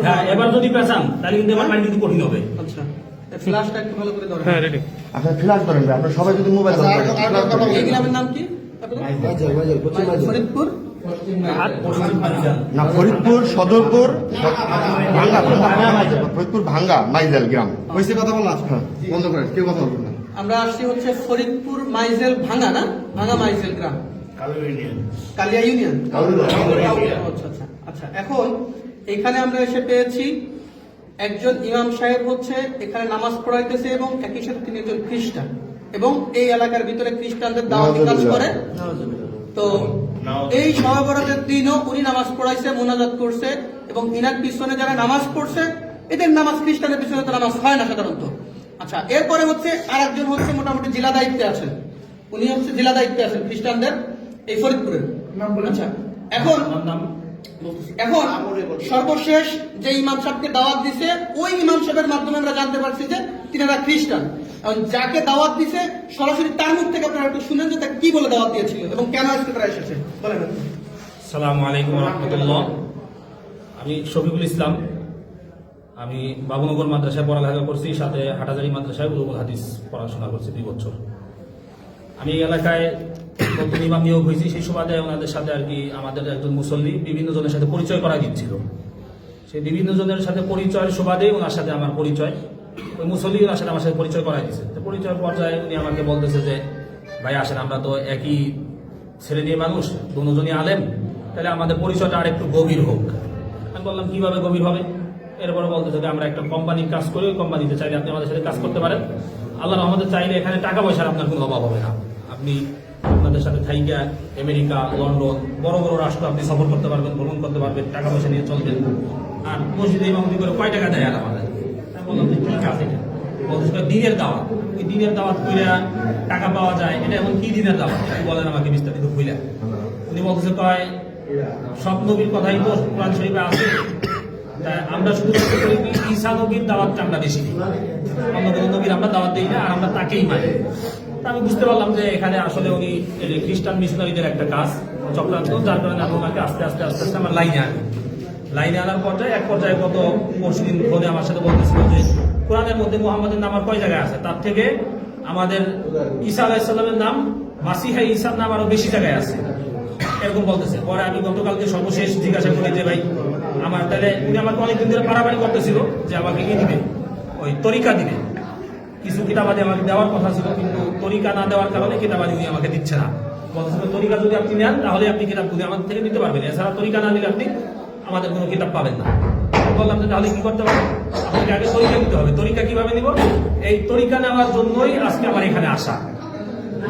হ্যাঁ, এবার যদি পেছান তাহলে কিন্তু আমার মাইন্ড কিন্তু কঠিন হবে। আচ্ছা, ফ্ল্যাশটা একটু ভালো করে ধরেন। হ্যাঁ রেডি। আপনার ফ্ল্যাশ ধরেন ভাই, আপনার সবাই যদি মোবাইল এই গ্রামের নাম কি? ফরিদপুর না, ফরিদপুর সদরপুর ভাঙ্গা, ফরিদপুর ভাঙ্গা মাইজেল গ্রাম। হয়েছে কথা বললাম, হ্যাঁ। বন্ধ করেন, কেউ কথা বলবেন না। আমরা আসছি হচ্ছে ফরিদপুর মাইজেল ভাঙ্গা, না ভাঙ্গা মাইজেল গ্রাম, কালিয়া ইউনিয়ন। আচ্ছা আচ্ছা আচ্ছা। এখন এখানে আমরা এসে পেয়েছি একজন ইমাম সাহেব হচ্ছে এখানে নামাজ পড়াইতেছে এবং একই সাথে তিনি একজন খ্রিস্টান এবং এই এলাকার ভিতরে খ্রিস্টানদের দাওয়াতি কাজ করে। তো এই শবে বরাতের দিনও উনি নামাজ পড়াইছে, মোনাজাত করছে এবং ইনার পিছনে যারা নামাজ পড়ছে এদের নামাজ, খ্রিস্টানের পিছনে তো নামাজ হয় না সাধারণত। আচ্ছা, এরপরে হচ্ছে আর একজন হচ্ছে মোটামুটি জেলা দায়িত্বে আছেন, উনি হচ্ছে জেলা দায়িত্বে আছেন খ্রিস্টানদের এই ফরিদপুরের। আচ্ছা, এখন সর্বশেষ যে ইমাম সাহেবকে দাওয়াত দিছে ওই ইমাম সাহেবের মাধ্যমে আমরা জানতে পারছি যে তিনারা খ্রিস্টান। এখন যাকে দাওয়াত দিছে সরাসরি তার মুখ থেকে আপনারা একটু শুনেন যে তাকে কি বলে দাওয়াত দিয়েছিল এবং কেন আজকে তারা এসেছে বলেন। আসসালামু আলাইকুম ওয়া রাহমাতুল্লাহ। আমি শফিকুল ইসলাম। আমি বাবুনগর মাদ্রাসায় পড়ালেখা করছি, সাথে হাটাজারি মাদ্রাসায় উলুমুল হাদিস পড়াশোনা করছি 2 বছর। আমি এই এলাকায় নতুন ইমাম নিয়োগ হয়েছি, সেই সুবাদে ওনাদের সাথে আর কি আমাদের একজন মুসল্লি বিভিন্ন জনের সাথে পরিচয় করা দিচ্ছিল। সেই বিভিন্ন জনের সাথে পরিচয়ের সুবাদে ওনার সাথে আমার পরিচয়, ওই মুসল্লি ওনার সাথে আমার সাথে পরিচয় করাই দিচ্ছে। তো পরিচয়ের পর্যায়ে উনি আমাকে বলতেছে যে ভাই আসেন, আমরা তো একই ছেলে নিয়ে মানুষ, দুজনই আলেম, তাহলে আমাদের পরিচয়টা আর একটু গভীর হোক। আমি বললাম কিভাবে গভীর হবে? এরপরে বলতেছে যে আমরা একটা কোম্পানির কাজ করি, ওই কোম্পানিতে চাইলে আপনি আমাদের সাথে কাজ করতে পারেন। আল্লাহর রহমতে চাইলে এখানে টাকা পয়সার আপনার কোনো অভাব হবে না। আপনি আপনাদের সাথে থাইকা আমেরিকা, লন্ডন, বড় বড় রাষ্ট্র আপনি সফর করতে পারবেন, ভ্রমণ করতে পারবেন, টাকা পয়সা নিয়ে চলবেন। আর মসজিদে ইমামতি করে কয় টাকা দেয় আর আমাদের? আমি বললাম যে কি কাজ এটা? বলতেছে দিনের দাওয়াত। ওই দিনের দাওয়াত করে টাকা পাওয়া যায়, এটা এমন কি দিনের দাওয়াত? বলেন আমাকে বিস্তারিত খুলে। উনি বলতেছে কয় সব নবীর কথাই তো কোরআন শরীফে আছে, আমরা শুধুমাত্র করি কি ঈসা নবীর দাওয়াতটা আমরা বেশি দিই, অন্য কোনো নবীর আমরা দাওয়াত দিই না, আর আমরা তাকেই মানি। আমি বুঝতে পারলাম যে এখানে আসলে উনি খ্রিস্টান মিশনারিদের একটা কাজ চক্রান্ত, যার কারণে আমি ওনাকে আস্তে আস্তে আস্তে আস্তে আমার লাইনে আনার পর্যায়ে এক পর্যায়ে গত পরশুদিন ফোনে আমার সাথে বলতেছিল যে কোরআনের মধ্যে মুহাম্মাদের নাম আর কয় জায়গায় আছে, তার থেকে আমাদের ঈসা আলাইহিসসালামের নাম, মাসিহা ঈসার নাম আরো বেশি জায়গায় আছে, এরকম বলতেছে। পরে আমি গতকালকে সর্বশেষ জিজ্ঞাসা করি যে ভাই আমার, তাহলে উনি আমাকে অনেকদিন ধরে পারাপারি করতেছিল যে আমাকে কি দিবে, ওই তরিকা দিবে, কিছু কিতাবাদি আমাকে দেওয়ার কথা ছিল, কিন্তু তরিকা না দেওয়ার কারণে কিতাবাদি উনি আমাকে দিচ্ছে না। বলতেছিল তরিকা যদি আপনি নেন তাহলে আপনি কিতাবগুলি আমাদের থেকে নিতে পারবেন, এছাড়া তরিকা না দিলে আপনি আমাদের কোনো কিতাব পাবেন না। বললাম যে তাহলে কি করতে পারবেন? আপনাকে আগে তরিকা নিতে হবে। তরিকা কিভাবে নিব? এই তরিকা নেওয়ার জন্যই আজকে আমার এখানে আসা।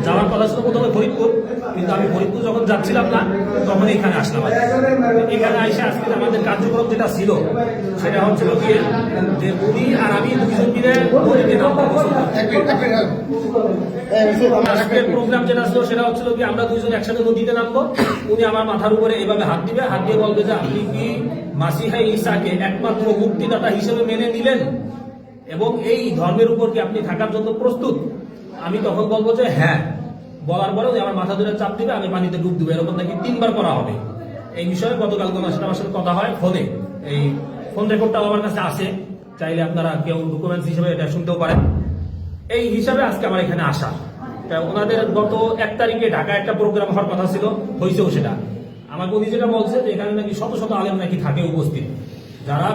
যাওয়ার কথা ছিল প্রথমে ফরিদপুর, কিন্তু আমি ফরিদপুর যখন যাচ্ছিলাম না তখন এখানে আসলাম। এখানে এসে আজকে আমাদের কার্যক্রম যেটা ছিল সেটা হচ্ছিল কি যে উনি আর আমি দুজন মিলে আজকের প্রোগ্রাম যেটা ছিল সেটা হচ্ছিল কি আমরা দুজন একসাথে নদীতে নামবো। উনি আমার মাথার উপরে এভাবে হাত দিবে, হাত দিয়ে বলবে যে আপনি কি মাসিহা ঈসাকে একমাত্র মুক্তিদাতা হিসেবে মেনে নিলেন এবং এই ধর্মের উপর কি আপনি থাকার জন্য প্রস্তুত? আমি তখন বলবো যে হ্যাঁ। বলার পরে আমার মাথা ধরে চাপ দিবে, আমি পানিতে ডুব দেবো, এরকম নাকি 3 বার করা হবে। এই বিষয়ে গতকাল আমার সাথে কথা হয় ফোনে, এই ফোন রেকর্ডটাও আমার কাছে আছে, চাইলে আপনারা কেউ ডকুমেন্টস হিসেবে এটা শুনতেও পারেন। এই হিসাবে আজকে আমার এখানে আসা। ওনাদের গত 1 তারিখে ঢাকায় একটা প্রোগ্রাম হওয়ার কথা ছিল, হয়েছেও সেটা। আমাকে উনি যেটা বলছে যে এখানে নাকি শত শত আলেম নাকি থাকে উপস্থিত, যারা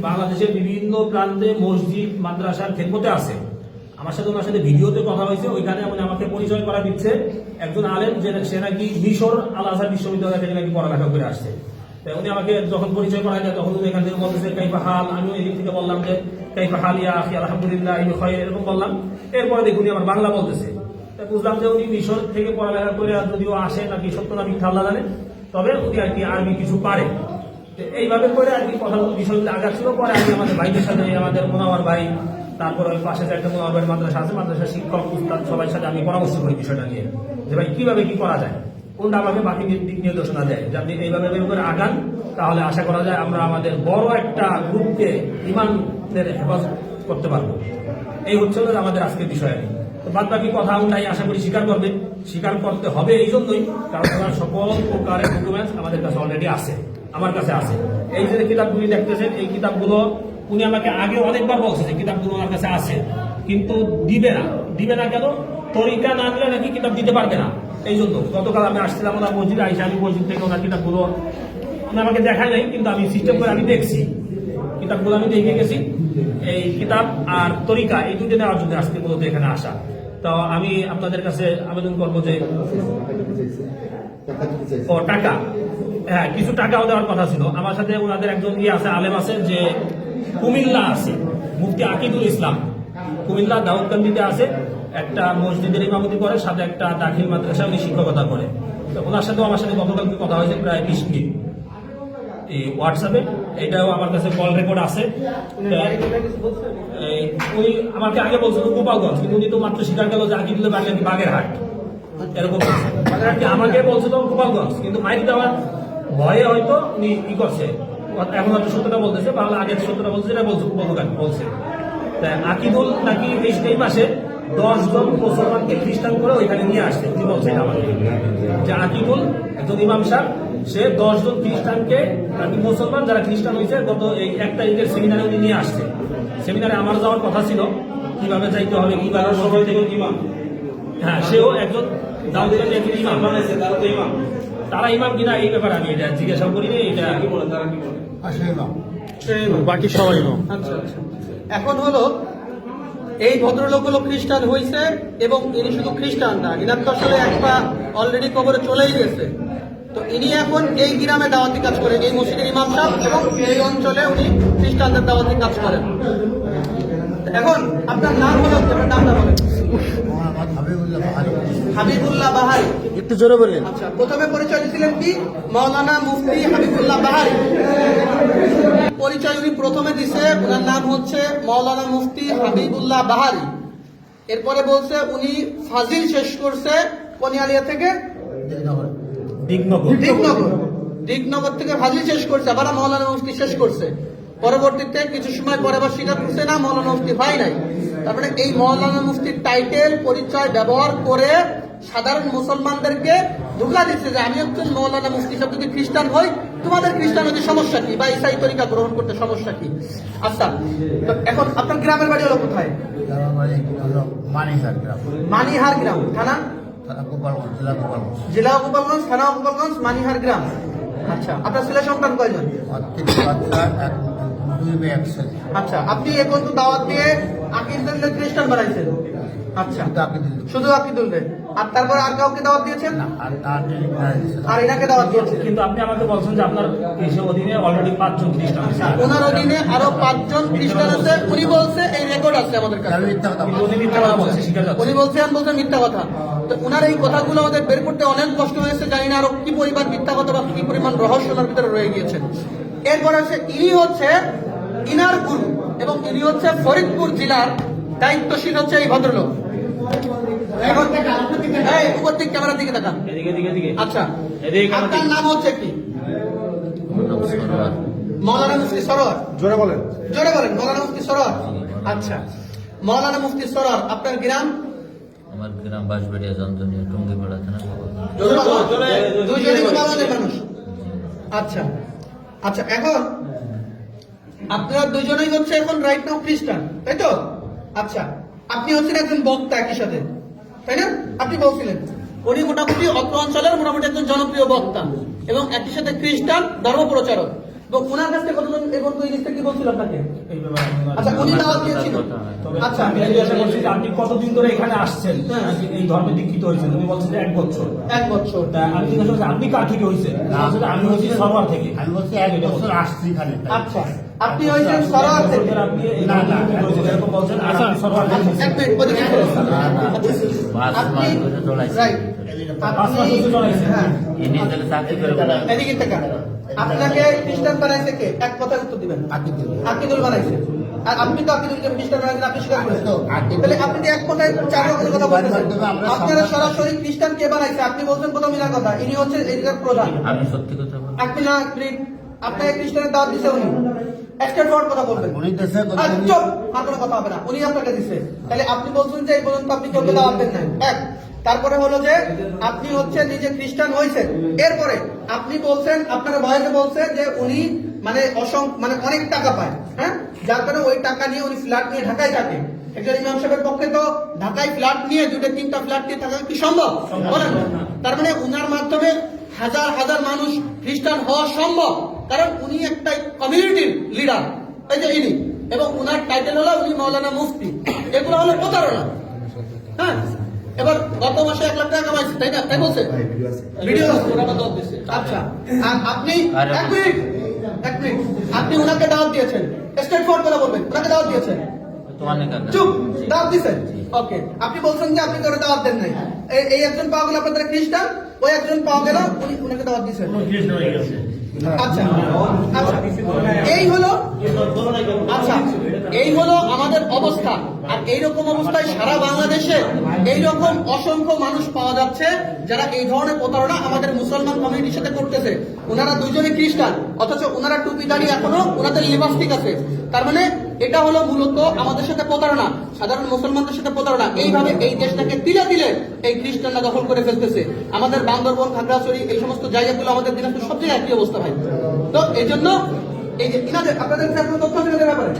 বাংলাদেশের বিভিন্ন প্রান্তে মসজিদ মাদ্রাসার খেদমতে আছে। আমার সাথে ওনার সাথে ভিডিওতে কথা হয়েছে, ওইখানে উনি আমাকে পরিচয় করা দিচ্ছে একজন আলেম, যে সে নাকি মিশর আল আজহার বিশ্ববিদ্যালয় থেকে নাকি পড়ালেখা করে আসছে। উনি আমাকে যখন পরিচয় করা যায় তখন উনি এখান থেকে বলতেছে কাইফা হাল, আমিও এদিক থেকে বললাম যে কাইফা হাল ইয়া আখি আলহামদুলিল্লাহ এরকম বললাম। এরপরে দেখুন আমার বাংলা বলতেছে, বুঝলাম যে উনি মিশর থেকে পড়ালেখা করে যদিও আসে নাকি সত্য না মিথ্যা আল্লাহ জানে, তবে উনি আর কি আরবি কিছু পারে। এইভাবে করে আর কি কথা বিষয়গুলো আগাচ্ছিল। পরে আমি আমাদের ভাইদের সাথে, আমাদের মোনাওয়ার ভাই, তারপর ওই পাশে একটা মোনাওয়ার মাদ্রাসা আছে, মাদ্রাসার শিক্ষক উস্তাদ সবার সাথে আমি পরামর্শ করি বিষয়টা নিয়ে, যে ভাই কিভাবে কি করা যায়, কোনটা আমাকে বাকি দিক নির্দেশনা দেয় যে আপনি এইভাবে করে আগান, তাহলে আশা করা যায় আমরা আমাদের বড় একটা গ্রুপকে ইমানের হেফাজত করতে পারবো। এই হচ্ছে আমাদের আজকের বিষয়। বাদ বাকি কথা নাই আশা করি স্বীকার করতে হবে এই জন্যই কারণ সকল প্রকারের ডকুমেন্টস আমাদের কাছে অলরেডি আছে। আমার কাছে আছে। এই যে কিতাবগুলি দেখতেছেন, এই কিতাবগুলো উনি আমাকে আগে অনেকবার বলছে যে কিতাবগুলো আমার কাছে আছে, কিন্তু দিবে না কেন? তরিকা না দিলে নাকি কিতাব দিতে পারবে না। এই জন্য গতকাল আমি আসছিলাম ওনার মসজিদে, আইসা আমি মসজিদ থেকে ওনার কিতাবগুলো উনি আমাকে দেখায় নাই, কিন্তু আমি সিস্টেম করে আমি দেখছি কিতাবগুলো, আমি দেখে গেছি। এই কিতাব আর তরিকা এই দুটো নেওয়ার জন্য আজকে মূলত এখানে আসা। তো আমি আপনাদের কাছে আবেদন করবো যে টাকা, হ্যাঁ কিছু টাকাও দেওয়ার কথা ছিল। আমার সাথে ওনাদের একজন আছে, আলেম আছে, যে কুমিল্লা আছে, মুফতি আকিদুল ইসলাম, কুমিল্লা দাউদকান্দিতে আছে, একটা মসজিদের ইমামতি করে, সাথে একটা দাখিল মাদ্রাসা উনি শিক্ষকতা করে। তো ওনার সাথেও আমার সাথে গতকালকে কথা হয়েছে প্রায় 20 মিনিট এই হোয়াটসঅ্যাপে। এটাও আমার কাছে কল রেকর্ড আছে। উনি আমাকে আগে বলছিল গোপালগঞ্জ, কিন্তু উনি তো মাত্র স্বীকার গেল যে আকিদুলের বাড়ি নাকি বাগেরহাট, এরকম আমাকে বলছিল গোপালগঞ্জ, কিন্তু মাইক দেওয়ার ভয়ে হয়তো উনি ই করছে, এখন হয়তো সত্যটা বলতেছে, বাংলা আগে সত্যটা বলছে, এটা বলছে। তাই আকিদুল নাকি এই মাসে 10 জন মুসলমানকে খ্রিস্টান করে ওইখানে নিয়ে আসছে। উনি বলছেন আমাকে যে আকিদুল একজন ইমাম সাহেব, সে 10 জন খ্রিস্টানকে নাকি মুসলমান যারা খ্রিস্টান হয়েছে গত এই 1 তারিখের সেমিনারে উনি নিয়ে আসছে। সেমিনারে আমার যাওয়ার কথা ছিল, কিভাবে যাইতে হবে, কিভাবে সবাই থেকে ইমাম, হ্যাঁ সেও একজন দাউদকান্দি একজন ইমাম বানাইছে, তারা ইমাম কিনা এই ব্যাপারে আমি এটা জিজ্ঞাসা করিনি। এটা কি বলেন, তারা কি বলে? বাকি সবাই আচ্ছা। এখন হলো এই ভদ্রলোক হলো খ্রিস্টান হয়েছে, এবং ইনি শুধু খ্রিস্টান না, ইনার তো আসলে একটা অলরেডি কবরে চলেই গেছে। তো ইনি এখন এই গ্রামে দাওয়াতি কাজ করেন, এই মসজিদের ইমাম সাহেব, এবং এই অঞ্চলে উনি খ্রিস্টানদের দাওয়াতি কাজ করেন। এখন আপনার নাম হলো, আপনার নামটা বলেন। হাবিবুল্লাহ বাহারি। একটু জোরে বললেন। আচ্ছা, প্রথমে পরিচয় দিয়েছিলেন কি? মাওলানা মুফতি হাবিবুল্লাহ বাহারি। পরিচয় উনি প্রথমে দিছে, ওনার নাম হচ্ছে মাওলানা মুফতি হাবিবুল্লাহ বাহারি। এরপরে বলছে উনি ফাজিল শেষ করছে কনিয়ালিয়া থেকে দিগনগর থেকে ফাজিল শেষ করছে, আবার মাওলানা মুফতি শেষ করছে। পরবর্তীতে কিছু সময় পরে আবার স্বীকার করছে না মাওলানা মুফতি হয় নাই। তারপরে এই মাওলানা মুফতির টাইটেল পরিচয় ব্যবহার করে সাধারণ মুসলমানদেরকে ধোঁকা দিচ্ছে যে আমি একজন মাওলানা মুফতি সব যদি খ্রিস্টান হই, তোমাদের খ্রিস্টান হতে সমস্যা কি, বা ইসাই তরিকা গ্রহণ করতে সমস্যা কি? আচ্ছা, তো এখন আপনার গ্রামের বাড়ি হলো কোথায়? মানিহার গ্রাম, থানা জেলা গোপালগঞ্জ, থানা গোপালগঞ্জ, মানিহার গ্রাম। আচ্ছা, আপনার ছেলে সন্তান কয়জন? আচ্ছা, আপনি এখন তো দাওয়াত দিয়ে আকিদুল্লাহ খ্রিস্টান বানাইছেন। আচ্ছা, শুধু আকিদুল্লাহ, আর তারপর আর কাউকে দাওয়াত দিয়েছেন? আর এনাকে দাওয়াত দিয়েছেন। কিন্তু আপনি আমাকে বলছেন যে আপনার অধীনে অলরেডি 5 জন খ্রিস্টান আছে, ওনার অধীনে আরো 5 জন খ্রিস্টান আছে। উনি বলছে এই রেকর্ড আছে আমাদের কাছে, উনি মিথ্যা কথা বলছে, স্বীকার করছে। উনি বলছেন মিথ্যা কথা। তো উনার এই কথাগুলো আমাদের বের করতে অনেক কষ্ট হয়েছে, জানি না আরো কি পরিমাণ মিথ্যা কথা বা কি পরিমাণ রহস্য ওনার ভিতরে রয়ে গিয়েছে। এরপর আছে ইনি হচ্ছে ইনার গুরু, এবং ইনি হচ্ছে ফরিদপুর জেলার দায়িত্বশীল হচ্ছে এই ভদ্রলোক। এখন এই উপর দিক ক্যামেরার দিকে তাকান। আচ্ছা, আপনার নাম হচ্ছে কি? মাওলানা মুফতি সরোয়ার। জোরে বলেন। মাওলানা মুফতি সরোয়ার। আচ্ছা, মাওলানা মুফতি সরোয়ার, আপনার গ্রাম? আমার গ্রাম বাঁশবাড়িয়া, জঞ্জনিয়া, টুঙ্গিপাড়া থানা। দুইজনই গোপালগঞ্জের মানুষ। আচ্ছা, এখন আপনারা দুইজনেই হচ্ছে এখন রাইট নাও খ্রিস্টান, তাই তো? আচ্ছা, আপনি হচ্ছেন একজন বক্তা একই সাথে, তাই না? আপনি বলছিলেন উনি মোটামুটি অত্র অঞ্চলের মোটামুটি একজন জনপ্রিয় বক্তা, এবং একই সাথে খ্রিস্টান ধর্ম প্রচারক। এবং ওনার কাছ থেকে কতজন এবং তো এই জিনিসটা কি বলছিল আপনাকে? আচ্ছা, উনি দাওয়াত দিয়েছিল। আচ্ছা, আমি জিজ্ঞাসা করছি যে আপনি কতদিন ধরে এখানে আসছেন, এই ধর্মে দীক্ষিত হয়েছেন? উনি বলছেন যে 1 বছর। 1 বছর। তা আমি জিজ্ঞাসা করছি আপনি কার থেকে হয়েছেন? আমি হচ্ছি সরোয়ার থেকে। আমি বলছি 1 বছর আসছি এখানে। আচ্ছা, আপনি হয়েছেন সরোয়ার থেকে? আপনি এরকম বলছেন, আর আপনি সরোয়ার থেকে। এক মিনিট, ওদিকে চলে আসুন। আপনি রাইট, এদিকে থেকে আপনাকে খ্রিস্টান বানাইছে কে? এক কথায় উত্তর দিবেন। আকিদুল বানাইছে। আর আপনি তো আকিদুলকে খ্রিস্টান বানাইছেন, আপনি স্বীকার করেছেন। তাহলে আপনি তো এক কথায় 4 রকমের কথা বলতেছেন। আপনারা সরাসরি খ্রিস্টান কে বানাইছে? আপনি বলছেন প্রথম ইনার কথা, ইনি হচ্ছে এদিকের প্রধান। আমি সত্যি কথা বলি। আপনি না আপনাকে খ্রিস্টানের দাওয়াত দিছে উনি, স্ট্রেট ফরওয়ার্ড কথা বলবেন। উনি দেশে চুপ, আর কোনো কথা হবে না, উনি আপনাকে দিছে। তাহলে আপনি বলছেন যে এই পর্যন্ত আপনি কাউকে দাওয়াত দেন নাই। এক, তারপরে হলো যে আপনি হচ্ছে নিজে খ্রিস্টান হয়েছেন, এরপরে আপনি বলছেন, আপনার বয়সে বলছেন যে উনি মানে মানে অনেক টাকা পায়, হ্যাঁ, যার কারণে ওই টাকা নিয়ে উনি ফ্ল্যাট নিয়ে ঢাকায় থাকে। একজন ইমাম সাহেবের পক্ষে তো ঢাকায় ফ্ল্যাট নিয়ে 2-3টা ফ্ল্যাট নিয়ে থাকা কি সম্ভব? বলেন। তার মানে উনার মাধ্যমে হাজার হাজার মানুষ খ্রিস্টান হওয়া সম্ভব, কারণ উনি একটা কমিউনিটির লিডার, এই যে ইনি, এবং উনার টাইটেল হলো উনি মাওলানা মুফতি। এগুলো হলো প্রতারণা। হ্যাঁ, এবার গত মাসে 1 লাখ টাকা কামাইছে, তাই না? তাই বলছে ভিডিও আছে। আচ্ছা, আর আপনি এক মিনিট আপনি উনাকে দাওয়াত দিয়েছেন, স্ট্রেট ফরওয়ার্ড কথা বলবেন, উনাকে দাওয়াত দিয়েছেন, তোমার নিকাঙ্গা চুপ, দাওয়াত দিয়েছেন, ওকে। আপনি বলছেন যে আপনি কারো দাওয়াত দেন নাই, এই একজন পাওয়া গেল আপনাদের খ্রিস্টান, ওই একজন পাওয়া গেল উনি উনাকে দাওয়াত দিয়েছেন। আচ্ছা আচ্ছা, এই হলো আচ্ছা এই হলো আমাদের অবস্থা। আর এইরকম অবস্থায় সারা বাংলাদেশে এইরকম অসংখ্য মানুষ পাওয়া যাচ্ছে যারা এই ধরনের প্রতারণা আমাদের মুসলমান কমিউনিটির সাথে করতেছে। ওনারা দুজনে খ্রিস্টান, অথচ ওনারা টুপি দাঁড়িয়ে এখনো ওনাদের লিপস্টিক আছে। তার মানে এটা হলো মূলত আমাদের সাথে প্রতারণা, সাধারণ মুসলমানদের সাথে প্রতারণা। এইভাবে এই দেশটাকে তিলে তিলে এই খ্রিস্টানরা দখল করে ফেলতেছে। আমাদের বান্দরবন, খাগড়াছড়ি, এই সমস্ত জায়গাগুলো আমাদের দিনাজপুর সব জায়গায় একই অবস্থা ভাই। তো এই জন্য এই যে ইনাদের আপনাদের কাছে কোনো তথ্য আছে এদের ব্যাপারে?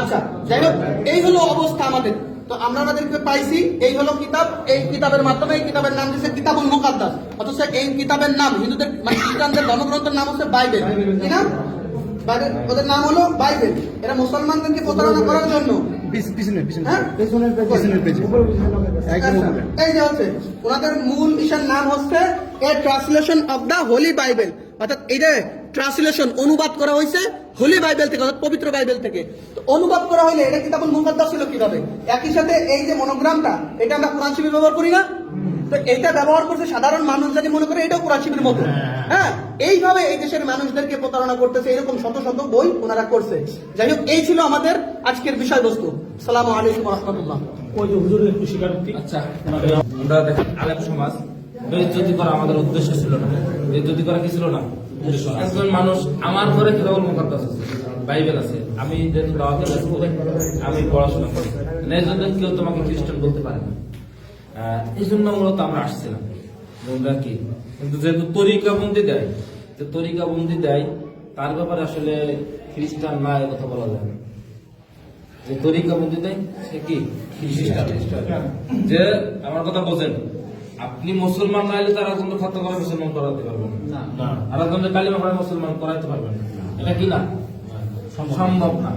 আচ্ছা, যাই হোক, এই হলো অবস্থা আমাদের। তো আমরা ওনাদেরকে পাইছি, এই হলো কিতাব, এই কিতাবের মাধ্যমে, এই কিতাবের নাম দিচ্ছে কিতাবুল মুকাদ্দাস, অথচ এই কিতাবের নাম হিন্দুদের মানে খ্রিস্টানদের ধর্মগ্রন্থের নাম হচ্ছে বাইবেল, কি নাম? ওদের নাম হলো বাইবেল। এরা মুসলমানদেরকে প্রতারণা করার জন্য এই যে হচ্ছে ওনাদের মূল ইসার নাম হচ্ছে a translation of the holy Bible, অর্থাৎ এই যে ট্রান্সলেশন অনুবাদ করা হয়েছে হোলি বাইবেল থেকে, অর্থাৎ পবিত্র বাইবেল থেকে। তো অনুবাদ করা হইলে এটা কিতাবুল মুকাদ্দাস ছিল কিভাবে? একই সাথে এই যে মনোগ্রামটা, এটা আমরা কোরআন শরীফে ব্যবহার করি না? তো এইটা ব্যবহার করছে সাধারণ মানুষ, যদি মনে করে এটাও কোরআন শরীফের মতো। হ্যাঁ, এইভাবে এই দেশের মানুষদেরকে প্রতারণা করতেছে, এরকম শত শত বই ওনারা করছে। যাই হোক, এই ছিল আমাদের আজকের বিষয়বস্তু। আসসালামু আলাইকুম ওয়া রাহমাতুল্লাহ। ওই যে হুজুরের একটু স্বীকারোক্তি। আচ্ছা, আমরা দেখেন আলেম সমাজ বেইজ্জতি করা আমাদের উদ্দেশ্য ছিল না। বেইজ্জতি করা কি ছিল না? একজন মানুষ, আমার ঘরে কিতাবুল মুকাদ্দাস আছে, বাইবেল আছে, আমি যেহেতু দাওয়াতের কাজ করি, আমি পড়াশোনা করি, এই জন্য কেউ তোমাকে খ্রিস্টান বলতে পারে না। এই জন্য মূলত আমরা আসছিলাম কি, কিন্তু যেহেতু তরিকাবন্দি দেয়, যে তরিকাবন্দি দেয় তার ব্যাপারে আসলে খ্রিস্টান না এ কথা বলা যায় না। যে তরিকাবন্দি দেয় সে কি খ্রিস্টান। যে আমার কথা বোঝেন, আপনি মুসলমান না হলে তারা কিন্তু খতম করে মুসলমান করাতে পারবেন না, আর একজন কালিমা পড়ে মুসলমান করাতে পারবেন না, এটা কি না? সম্ভব না।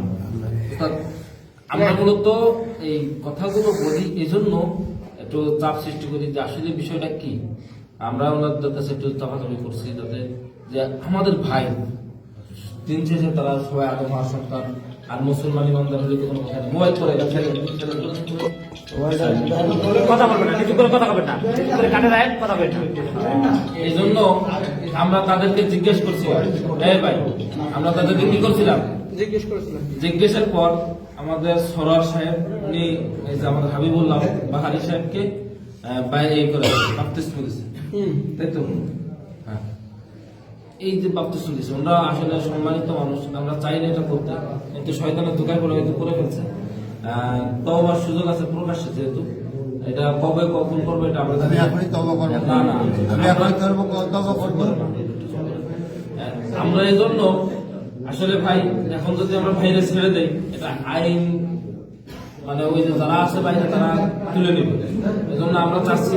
আমরা মূলত এই কথাগুলো বলি এই জন্য একটু চাপ সৃষ্টি করি যে আসলে বিষয়টা কি। আমরা ওনাদের কাছে একটু চাপাচাপি করছি যাতে যে আমাদের ভাই দিন শেষে তারা সবাই আগে মা সন্তান, আর মুসলমান ইমানদার হলে কোনো কথা নেই। মোবাইল করে কথা বলবেন না, কিছু করে কথা বলবেন না, কানে রায় কথা বলবেন। এই জন্য আমরা তাদেরকে জিজ্ঞেস করছি, এই ভাই, আমরা তাদেরকে কি করছিলাম জিজ্ঞেসের পর আমাদের সরোয়ার সাহেব উনি এই যে আমাদের হাবিবুল্লাহ বাহারি সাহেবকে বাইরে করে বাপ্তিস্ম দিয়েছে, তাই তো? হ্যাঁ, এই যে বাপ্তিস্ম দিয়েছে, আমরা আসলে সম্মানিত মানুষ, আমরা চাই না এটা করতে, কিন্তু শয়তানের দোকায় বলে হয়তো করে ফেলছে। তওবার সুযোগ আছে প্রকাশ্যে, যেহেতু এটা কবে কখন করবো এটা আমরা জানি না। আমরা এই জন্য আসলে ভাই, এখন যদি আমরা বাইরে ছেড়ে দেই, এটা আইন মানে ওই যে যারা আছে বাইরে তারা তুলে নেবে। এই জন্য আমরা চাচ্ছি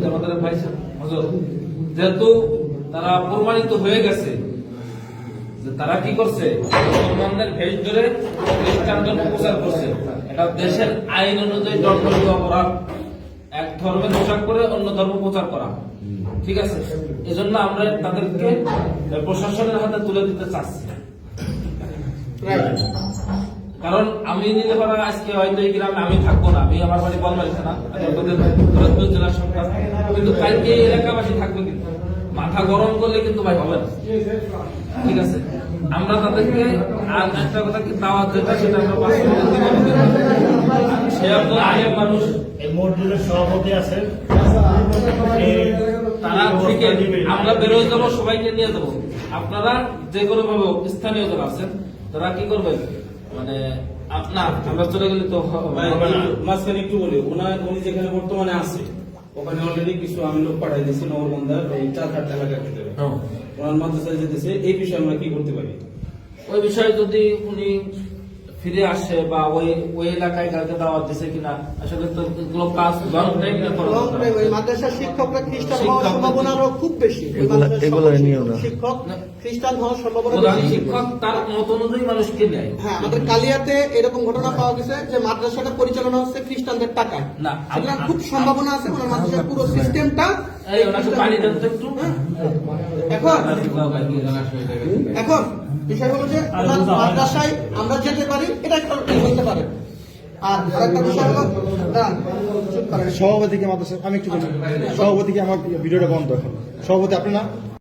আমাদের ভাই যেহেতু তারা প্রমাণিত হয়ে গেছে যে তারা কি করছে, মুসলমানদের ভেষ ধরে খ্রিস্টানদের প্রচার করছে, এটা দেশের আইন অনুযায়ী দণ্ডনীয় অপরাধ, এক ধর্মের পোশাক করে অন্য ধর্ম প্রচার করা, ঠিক আছে? এজন্য আমরা তাদেরকে প্রশাসনের হাতে তুলে দিতে চাচ্ছি। কারণ আমি নিলে পারা আজকে হয়তো এই গ্রামে আমি থাকবো না, আমি আমার বাড়ি বলবাড়ি থানা জেলার সরকার, কিন্তু কালকে এই এলাকাবাসী থাকবে, কিন্তু মাথা গরম করলে কিন্তু ভাই হবে না, ঠিক আছে? আমরা তাদেরকে আর একটা কথা কি দাওয়াত যেটা সেটা আমরা সে আপনার মানুষ এই মসজিদের সভাপতি আছেন, তারা থেকে আমরা বেরোয় যাবো, সবাইকে নিয়ে যাবো। আপনারা যে কোনো ভাবে স্থানীয় যারা আছেন তারা কি করবেন, মানে না আমরা চলে গেলে তো ভাই, হবে না। মাঝখানে একটু বলি, উনি যেখানে বর্তমানে আছে ওখানে অলরেডি কিছু আমি লোক পাঠাই দিয়েছি নগরবন্ধার এই 4-8 এলাকার ভিতরে হ্যাঁ। ওনার মাদ্রাসায় যেতেছে, এই বিষয়ে আমরা কি করতে পারি? ওই বিষয়ে যদি উনি ফিরে আসে বা ওই এলাকায় কাউকে দাওয়াত দিছে কিনা, আসলে তো এগুলো কাজ লং টাইম লং টাইম ওই মাদ্রাসার শিক্ষকরা খ্রিস্টান হওয়ার শিক্ষক- সম্ভাবনা আরো খুব বেশি। ওই এগুলা- মাদ্রাসার এগুলা সকল নিয়েও না। শিক্ষক খ্রিস্টান হওয়ার সম্ভাবনা প্রধান বেশি। শিক্ষক তার মত অনুযায়ী মানুষকে নেয়। হ্যাঁ, আমাদের কালিয়াতে এরকম ঘটনা পাওয়া গেছে যে মাদ্রাসাটা পরিচালনা হচ্ছে খ্রিস্টানদের টাকায়। না, সুতরাং খুব সম্ভাবনা আছে ওনার মাদ্রাসার পুরো সিস্টেমটা এই ওনাকে পানি দেন তো একটু। এখন বিষয় হলো যে ওনার মাদ্রাসায় আমরা যেতে পারি, এটা একটা বলতে পারে। আর আরেকটা বিষয় হলো দাঁড়ান, চুপ করেন। সভাপতিকে মাদ্রাসা আমি একটু বলি। সভাপতিকে আমার ভিডিওটা বন্ধ এখন। সভাপতি আপনি না